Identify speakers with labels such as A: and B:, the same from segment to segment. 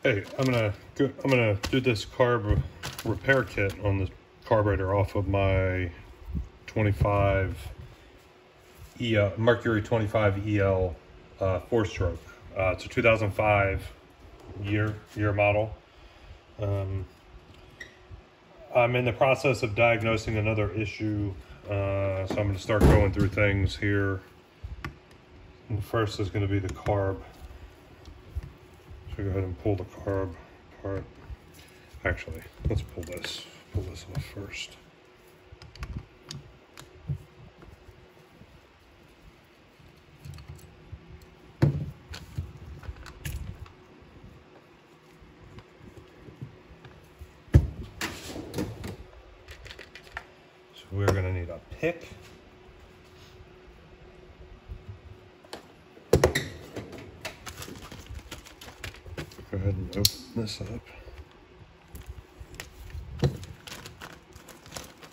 A: Hey, I'm gonna do this carb repair kit on the carburetor off of my 25 Mercury 25EL 4-stroke. It's a 2005 year model. I'm in the process of diagnosing another issue, so I'm going to start going through things here. And the first is going to be the carb. So go ahead and pull the carb apart. Actually, let's pull this off first. So we're going to need a pick. Go ahead and open this up.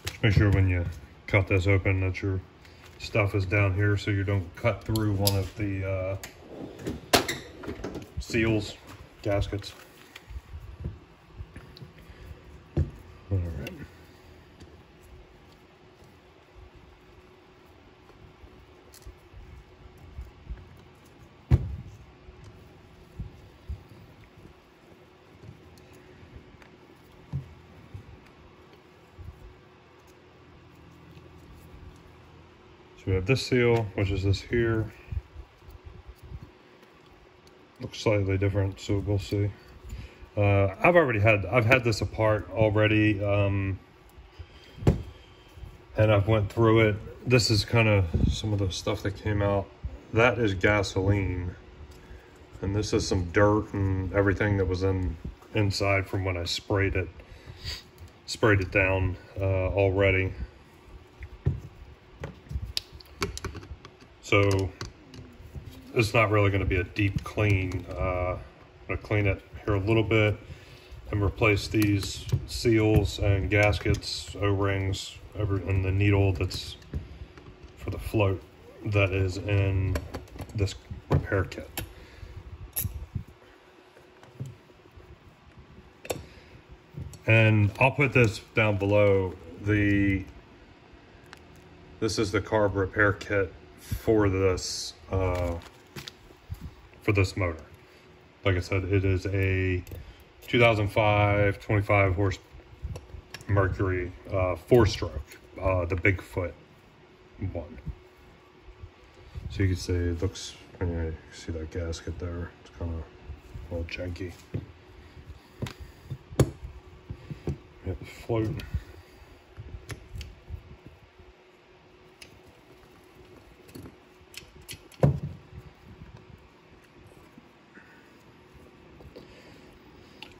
A: Just make sure when you cut this open that your stuff is down here so you don't cut through one of the seals, gaskets. All right. We have this seal, which is this here. Looks slightly different, so we'll see. I've had this apart already, and I've went through it. This is kind of some of the stuff that came out. That is gasoline, and this is some dirt and everything that was inside from when I sprayed it down already. So it's not really going to be a deep clean. I'm going to clean it here a little bit and replace these seals and gaskets, O-rings, and the needle that's for the float that is in this repair kit. And I'll put this down below. This is the carb repair kit for this motor. Like I said, it is a 2005 25 horse Mercury 4-stroke, the Bigfoot one. So you can see it looks, you see that gasket there, it's kind of a little janky. We have the float.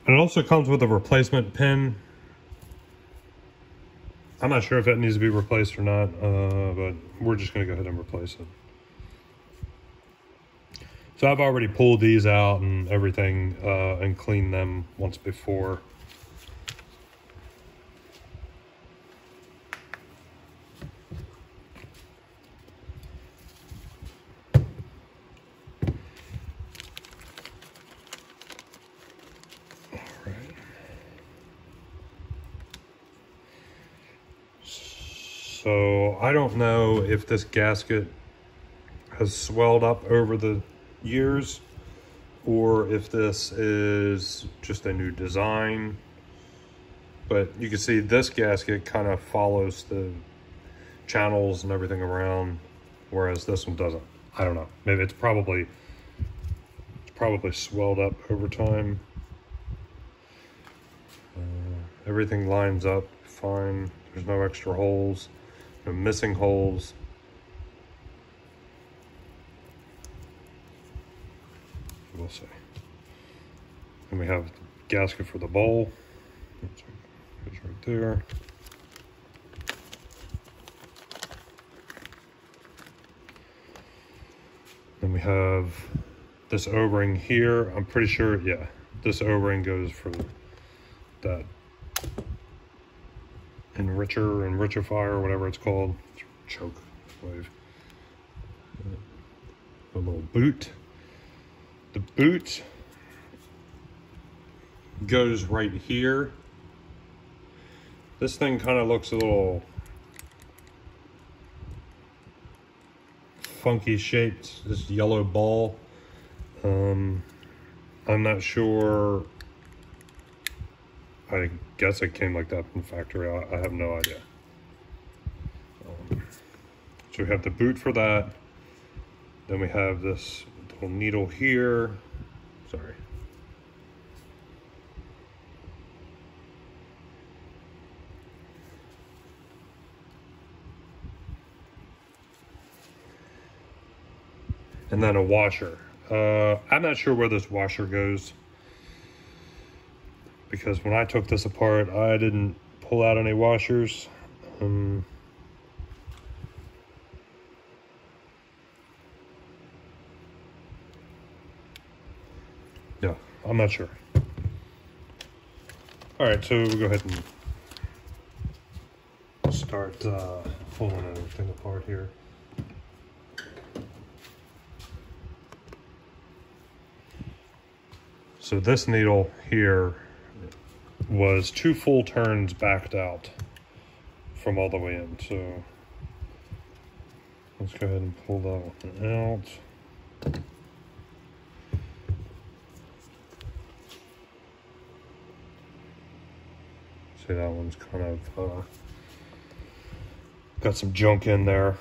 A: And it also comes with a replacement pin. I'm not sure if it needs to be replaced or not, but we're just going to go ahead and replace it. So I've already pulled these out and everything and cleaned them once before. So I don't know if this gasket has swelled up over the years or if this is just a new design, but you can see this gasket kind of follows the channels and everything around, whereas this one doesn't. I don't know, maybe it's probably swelled up over time. Everything lines up fine. There's no extra holes. No missing holes. We'll see. And we have the gasket for the bowl. It's right there. Then we have this O-ring here. I'm pretty sure, yeah, this O-ring goes for that enrichifier, whatever it's called, choke wave. A little boot. The boot goes right here. This thing kind of looks a little funky shaped, this yellow ball. I'm not sure. I guess it came like that from factory. I have no idea. So we have the boot for that. Then we have this little needle here. Sorry. And then a washer. I'm not sure where this washer goes, because when I took this apart, I didn't pull out any washers. Yeah, I'm not sure. All right, so we'll go ahead and start pulling everything apart here. So this needle here was 2 full turns backed out from all the way in. So let's go ahead and pull that one out. See, that one's kind of got some junk in there.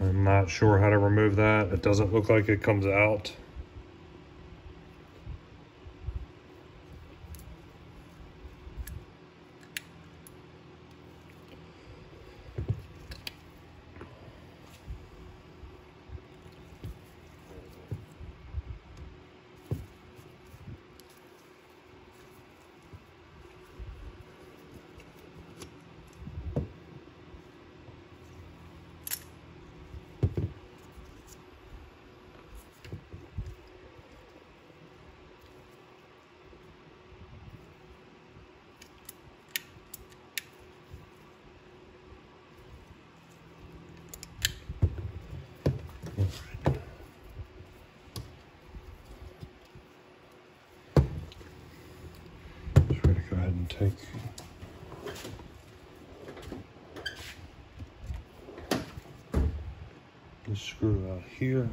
A: I'm not sure how to remove that. It doesn't look like it comes out. Take this screw out here.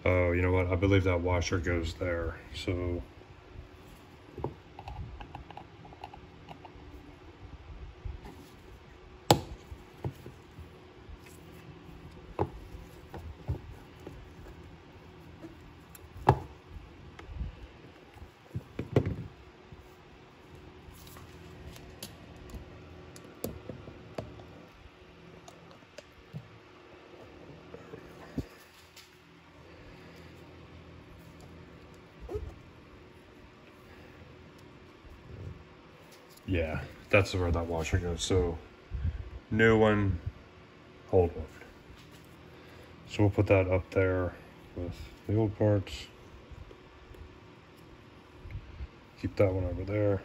A: Oh, you know what? I believe that washer goes there. So yeah, that's where that washer goes. So new one, old one. So we'll put that up there with the old parts. Keep that one over there.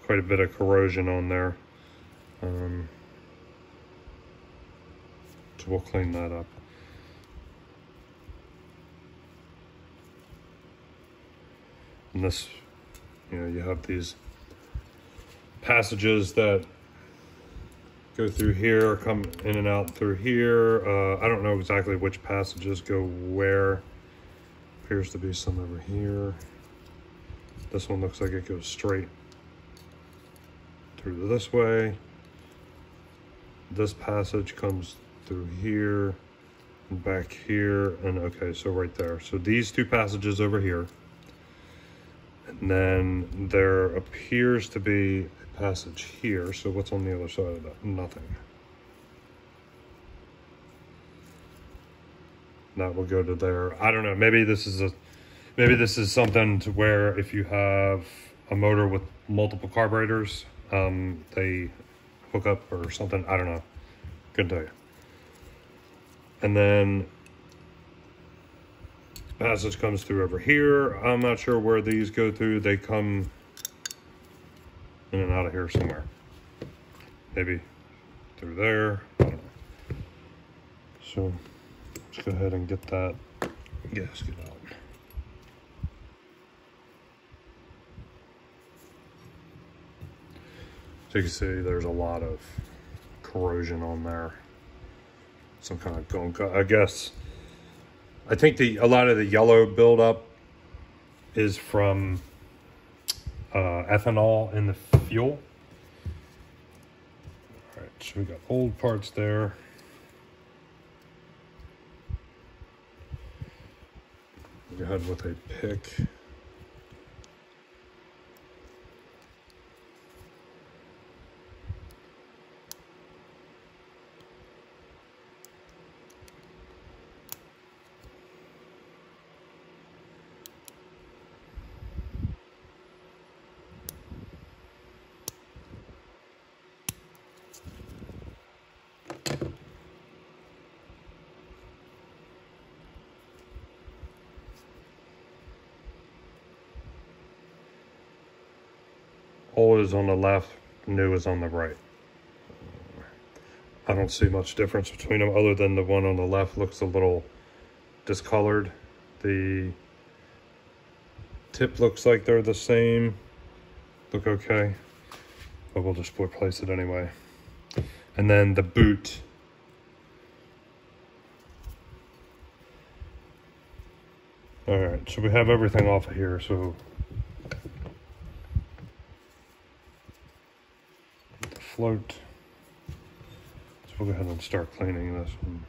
A: Quite a bit of corrosion on there. So we'll clean that up. And this, you know, you have these passages that go through here, come in and out through here. I don't know exactly which passages go where. Appears to be some over here. This one looks like it goes straight through this way. This passage comes through here and back here, and okay, so right there. So these 2 passages over here, and then there appears to be a passage here. So what's on the other side of that? Nothing. that will go to there. I don't know, maybe this is something to where if you have a motor with multiple carburetors, they hook up or something. I don't know, couldn't tell you. And then passage comes through over here. I'm not sure where these go through. They come in and out of here somewhere. Maybe through there, I don't know. So let's go ahead and get that gasket out. So you can see there's a lot of corrosion on there. Some kind of gunk, I guess. I think a lot of the yellow buildup is from ethanol in the fuel. All right, so we got old parts there. Go ahead with a pick. Old is on the left, new is on the right. I don't see much difference between them other than the one on the left looks a little discolored. The tip looks like they're the same, look okay, but we'll just replace it anyway. And then the boot. All right, so we have everything off of here, so float. So we'll go ahead and start cleaning this one.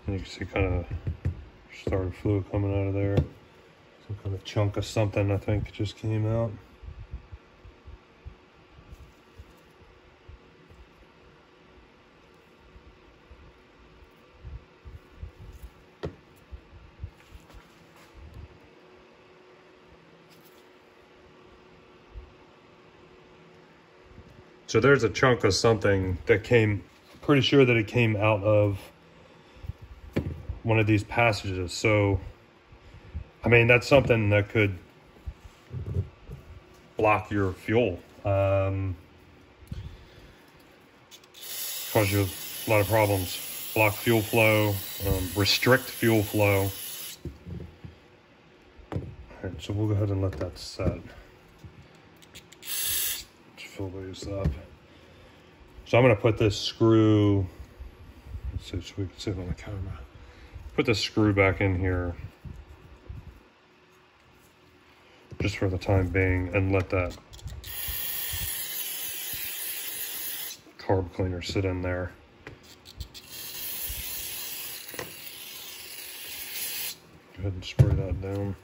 A: And you can see kind of started fluid coming out of there. Some kind of chunk of something I think just came out. So there's a chunk of something that came, pretty sure that it came out of one of these passages. So, I mean, that's something that could block your fuel. Cause you a lot of problems. Block fuel flow, restrict fuel flow. All right, so we'll go ahead and let that set. Fill these up. So I'm going to put this screw, let's see so we can see it on the camera. Put this screw back in here just for the time being and let that carb cleaner sit in there. Go ahead and spray that down.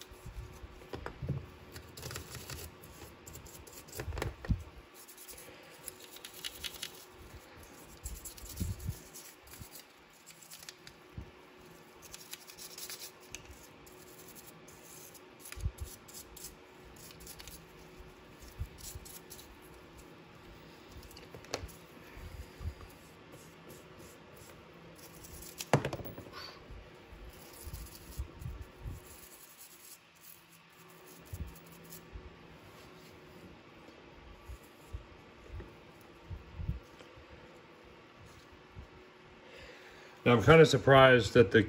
A: Now I'm kind of surprised that the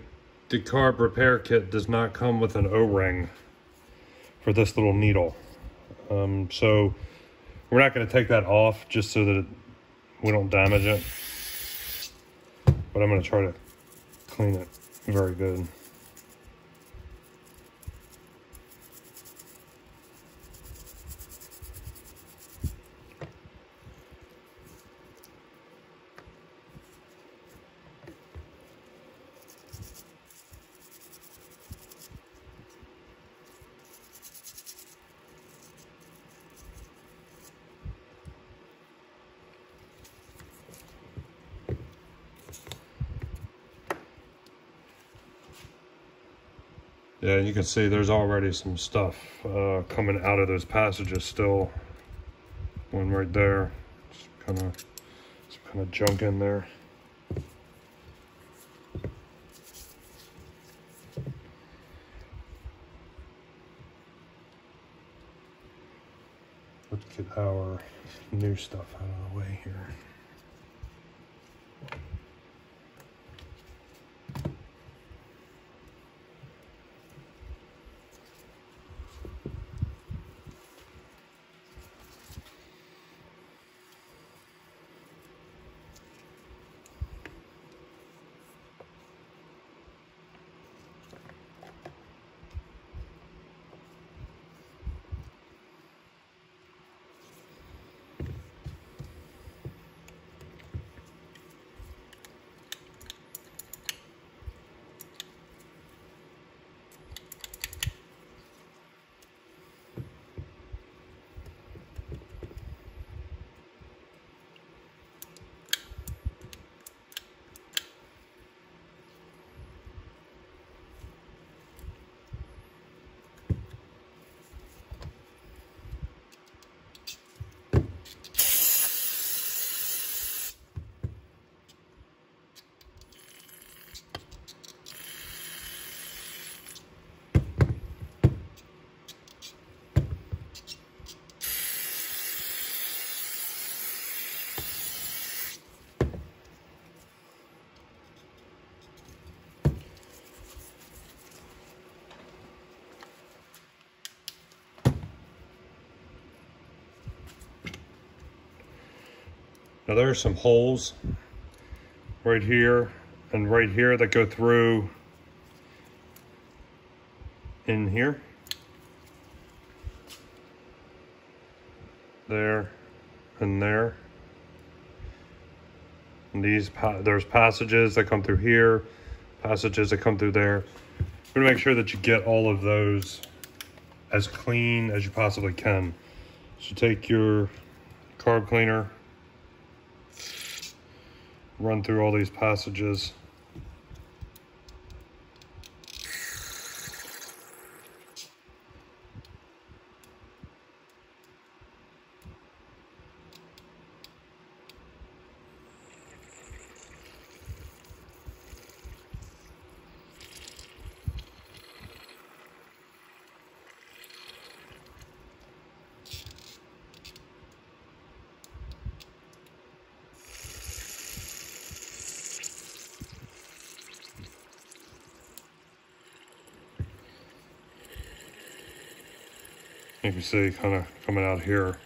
A: carb repair kit does not come with an O-ring for this little needle. So we're not going to take that off just so that we don't damage it. But I'm going to try to clean it very good. Yeah, you can see there's already some stuff coming out of those passages still. One right there, some kind of junk in there. Let's get our new stuff out of the way here. Now there are some holes right here and right here that go through in here. There and there. And there's passages that come through here, passages that come through there. We're gonna make sure that you get all of those as clean as you possibly can. So take your carb cleaner, run through all these passages. You can see kind of coming out here.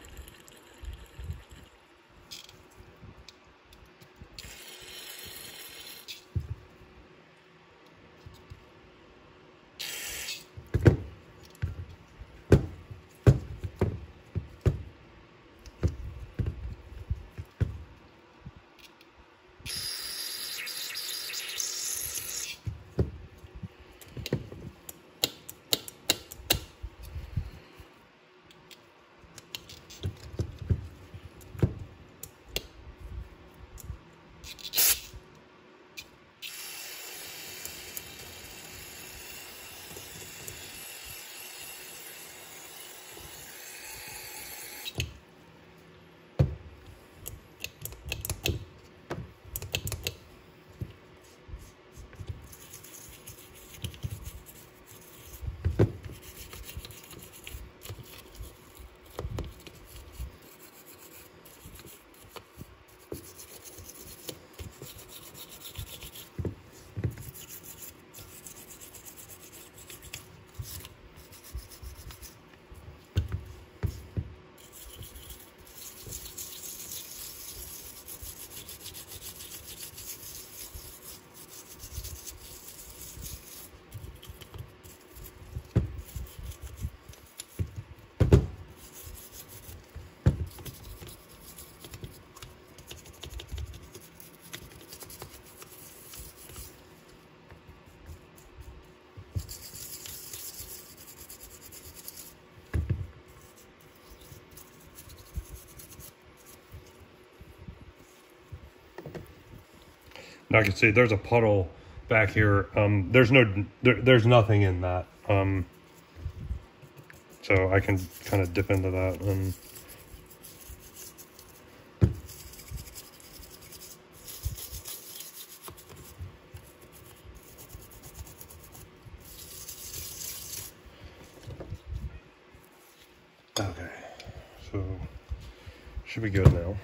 A: Now I can see there's a puddle back here. There's nothing in that. So I can kind of dip into that and okay, so should be good now.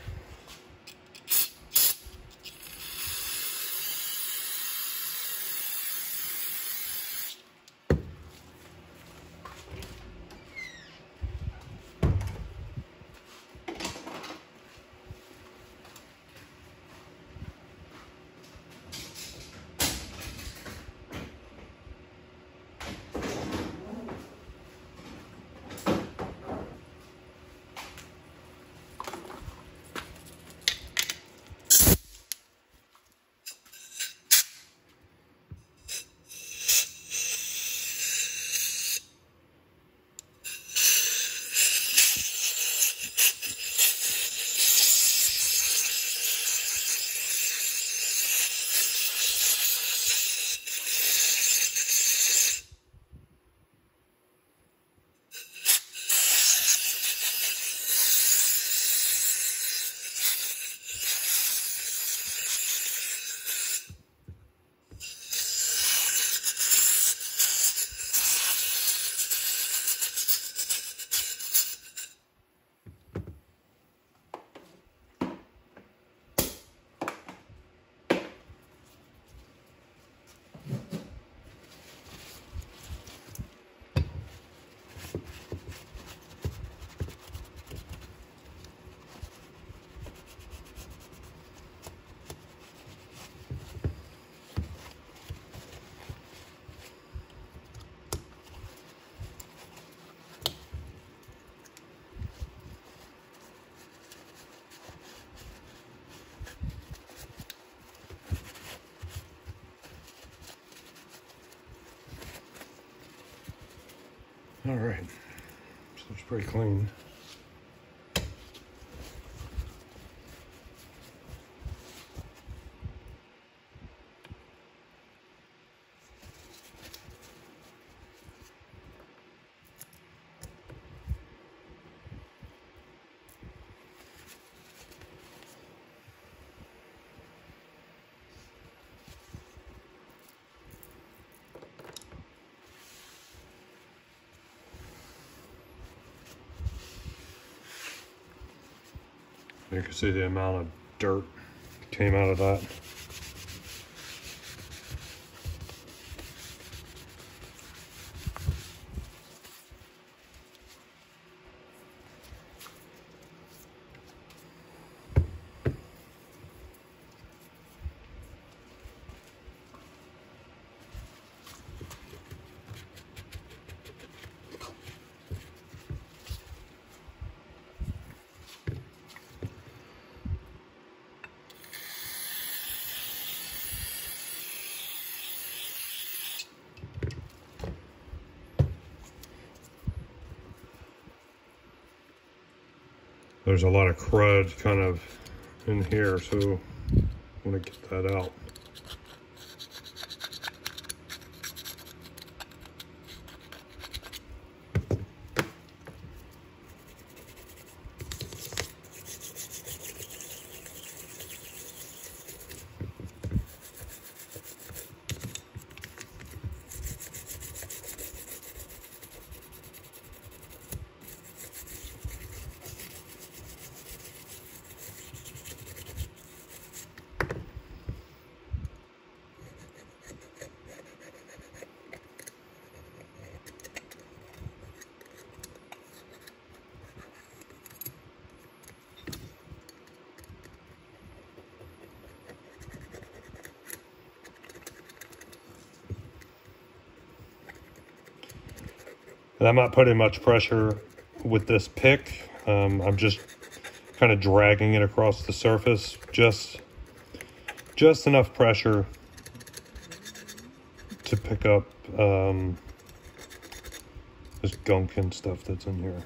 A: All right, so it's pretty clean. You can see the amount of dirt came out of that. There's a lot of crud kind of in here, so I want to get that out. And I'm not putting much pressure with this pick. I'm just kind of dragging it across the surface, just enough pressure to pick up this gunk and stuff that's in here.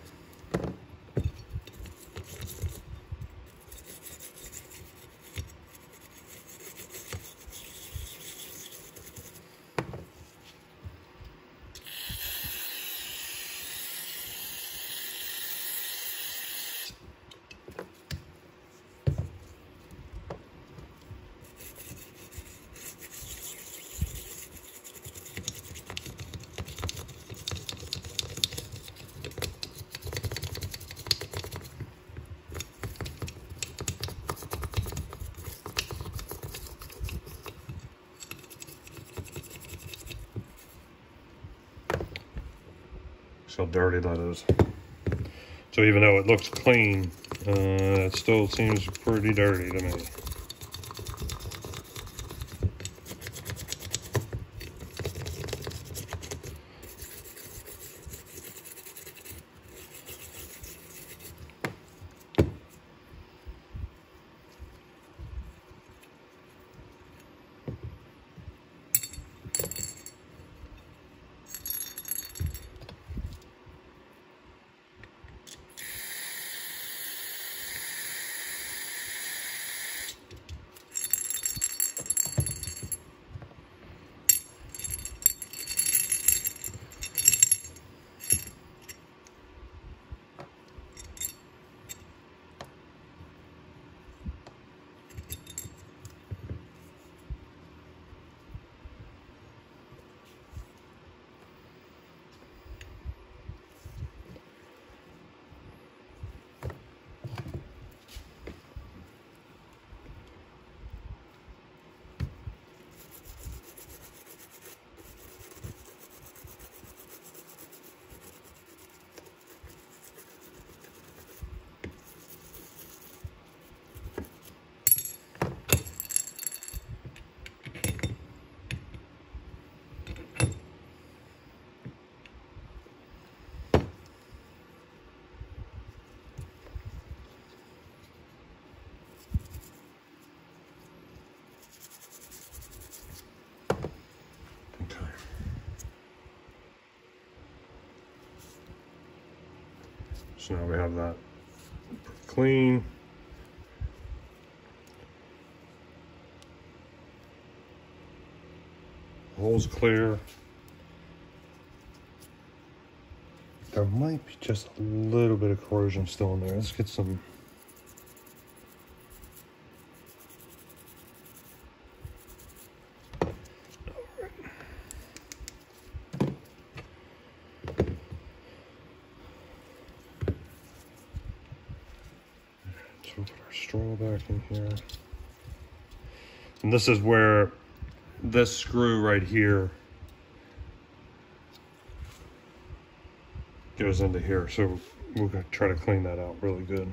A: how dirty that is. So even though it looks clean, it still seems pretty dirty to me. So now we have that clean. Hole's clear. There might be just a little bit of corrosion still in there. Let's get some. So we'll put our straw back in here. And this is where this screw right here goes into here. So we're going to try to clean that out really good.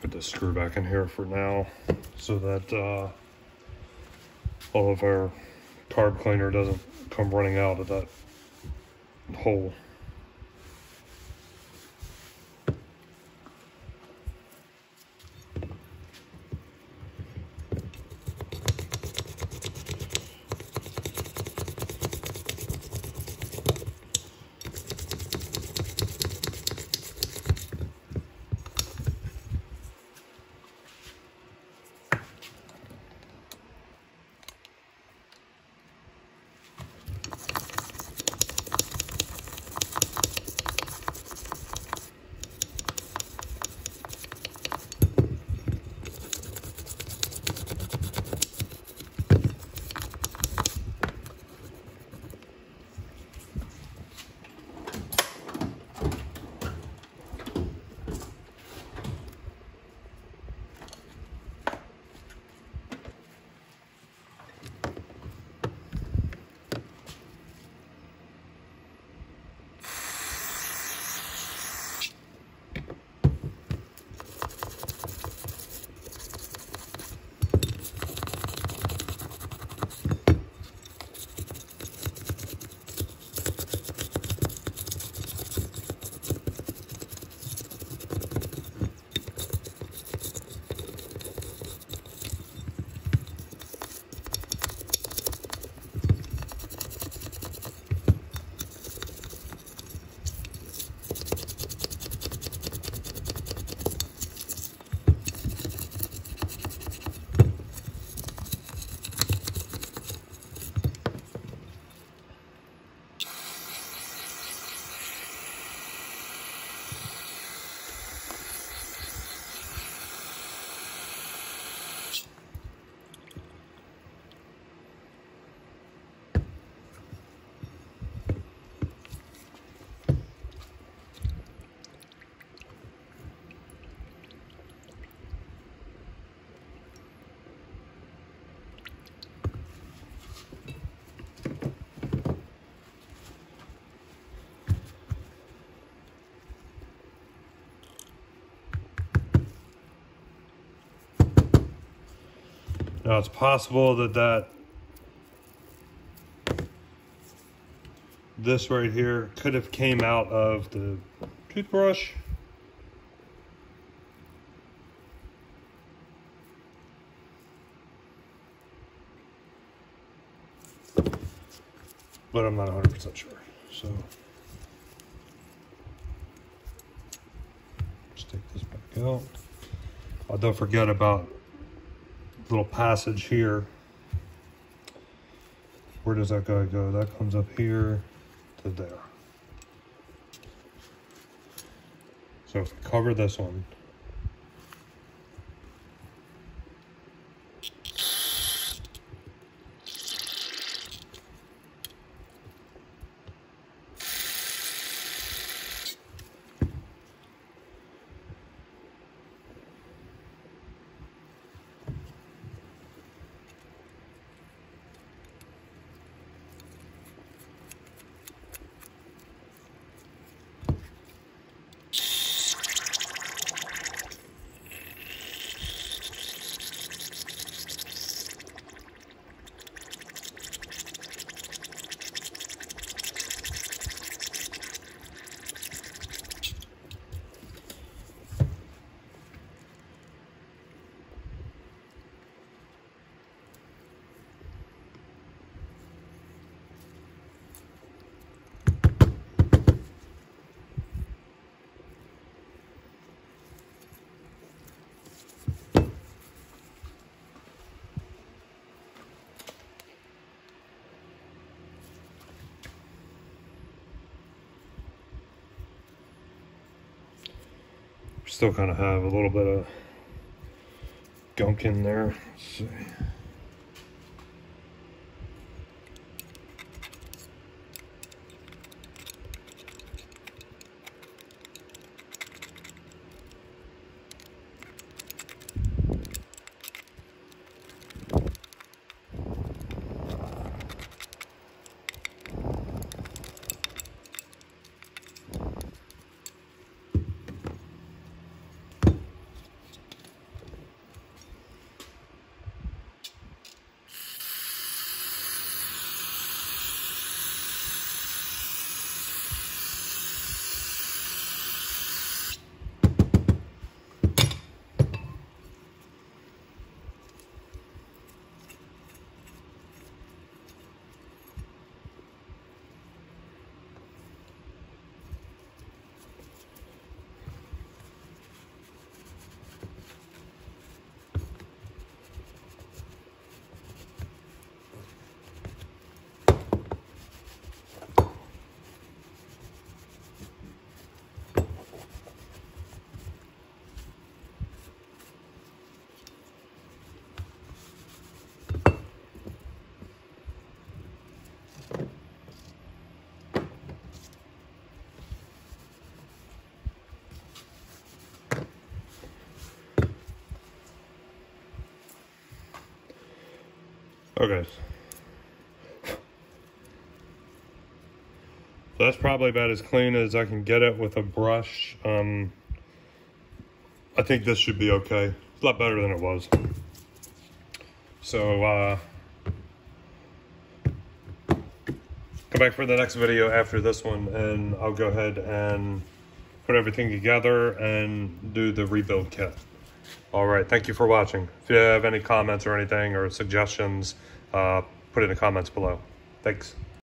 A: Put this screw back in here for now so that all of our carb cleaner doesn't come running out of that hole. Now it's possible that this right here could have came out of the toothbrush. But I'm not 100% sure. So let's take this back out. Oh, don't forget about the little passage here. Where does that guy go? That comes up here to there. So if we cover this one, still kind of have a little bit of gunk in there. Let's see. Okay. So that's probably about as clean as I can get it with a brush. I think this should be okay. It's a lot better than it was. So come back for the next video after this one, and I'll go ahead and put everything together and do the rebuild kit. All right, thank you for watching. If you have any comments or anything or suggestions, put it in the comments below. Thanks.